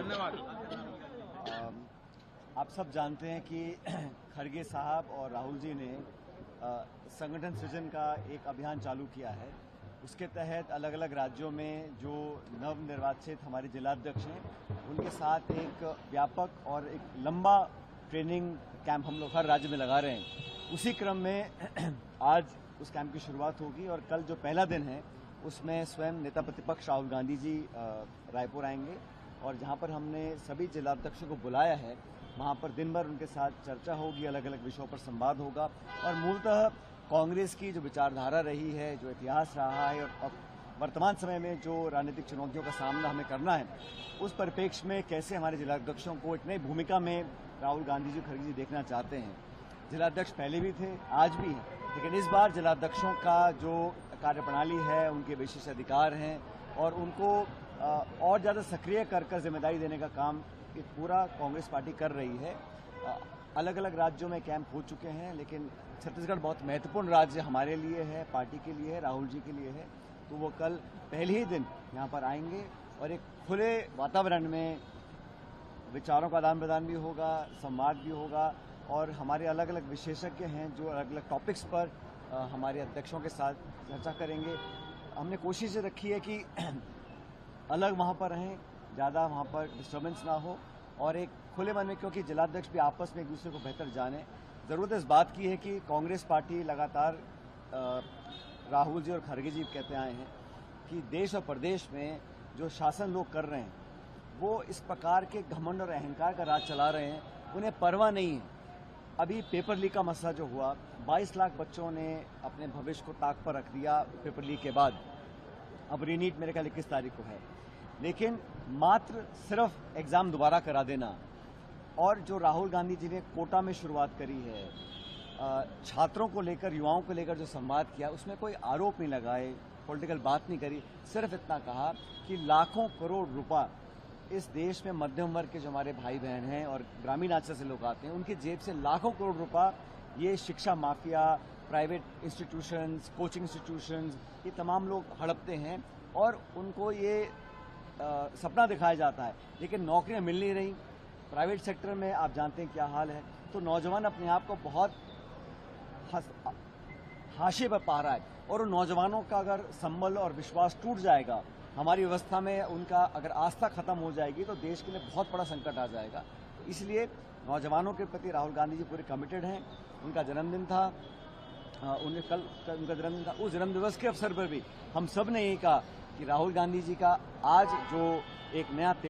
धन्यवाद। आप सब जानते हैं कि खड़गे साहब और राहुल जी ने संगठन सृजन का एक अभियान चालू किया है। उसके तहत अलग अलग राज्यों में जो नवनिर्वाचित हमारे जिलाध्यक्ष हैं उनके साथ एक व्यापक और एक लंबा ट्रेनिंग कैंप हम लोग हर राज्य में लगा रहे हैं। उसी क्रम में आज उस कैंप की शुरुआत होगी और कल जो पहला दिन है उसमें स्वयं नेता प्रतिपक्ष राहुल गांधी जी रायपुर आएंगे और जहां पर हमने सभी जिलाध्यक्षों को बुलाया है वहां पर दिन भर उनके साथ चर्चा होगी, अलग अलग विषयों पर संवाद होगा और मूलतः कांग्रेस की जो विचारधारा रही है, जो इतिहास रहा है और वर्तमान समय में जो राजनीतिक चुनौतियों का सामना हमें करना है, उस परिप्रेक्ष्य में कैसे हमारे जिलाध्यक्षों को एक नई भूमिका में राहुल गांधी जी खड़गे जी देखना चाहते हैं। जिलाध्यक्ष पहले भी थे, आज भी हैं, लेकिन इस बार जिलाध्यक्षों का जो कार्यप्रणाली है, उनके विशेष अधिकार हैं और उनको और ज़्यादा सक्रिय कर जिम्मेदारी देने का काम एक पूरा कांग्रेस पार्टी कर रही है। अलग अलग राज्यों में कैंप हो चुके हैं, लेकिन छत्तीसगढ़ बहुत महत्वपूर्ण राज्य हमारे लिए है, पार्टी के लिए है, राहुल जी के लिए है। तो वो कल पहले ही दिन यहाँ पर आएंगे और एक खुले वातावरण में विचारों का आदान प्रदान भी होगा, संवाद भी होगा और हमारे अलग अलग विशेषज्ञ हैं जो अलग अलग टॉपिक्स पर हमारे अध्यक्षों के साथ चर्चा करेंगे। हमने कोशिश रखी है कि अलग वहाँ पर रहें, ज़्यादा वहाँ पर डिस्टर्बेंस ना हो और एक खुले मन में, क्योंकि जिलाध्यक्ष भी आपस में एक दूसरे को बेहतर जाने। ज़रूरत इस बात की है कि कांग्रेस पार्टी लगातार राहुल जी और खड़गे जी कहते आए हैं कि देश और प्रदेश में जो शासन लोग कर रहे हैं वो इस प्रकार के घमंड और अहंकार का राज चला रहे हैं, उन्हें परवाह नहीं है। अभी पेपर लीक का मसला जो हुआ, 22 लाख बच्चों ने अपने भविष्य को ताक पर रख दिया पेपर लीक के बाद। अब रीनीट मेरे ख्याल 21 तारीख को है, लेकिन मात्र सिर्फ एग्जाम दोबारा करा देना और जो राहुल गांधी जी ने कोटा में शुरुआत करी है, छात्रों को लेकर, युवाओं को लेकर जो संवाद किया, उसमें कोई आरोप नहीं लगाए, पॉलिटिकल बात नहीं करी, सिर्फ इतना कहा कि लाखों करोड़ रुपया इस देश में मध्यम वर्ग के जो हमारे भाई बहन हैं और ग्रामीण अंचल से लोग आते हैं, उनकी जेब से लाखों करोड़ रुपया ये शिक्षा mafia, private institutions, coaching institutions, ये तमाम लोग हड़पते हैं और उनको ये सपना दिखाया जाता है, लेकिन नौकरियां मिल नहीं रही। प्राइवेट सेक्टर में आप जानते हैं क्या हाल है, तो नौजवान अपने आप को बहुत हाशिए पर पा रहा है और उन नौजवानों का अगर संबल और विश्वास टूट जाएगा, हमारी व्यवस्था में उनका अगर आस्था खत्म हो जाएगी तो देश के लिए बहुत बड़ा संकट आ जाएगा। इसलिए नौजवानों के प्रति राहुल गांधी जी पूरे कमिटेड हैं। उनका जन्मदिन था, उन्हें कल उनका जन्मदिन था, उस जन्मदिवस के अवसर पर भी हम सब ने यही कहा कि राहुल गांधी जी का आज जो एक नया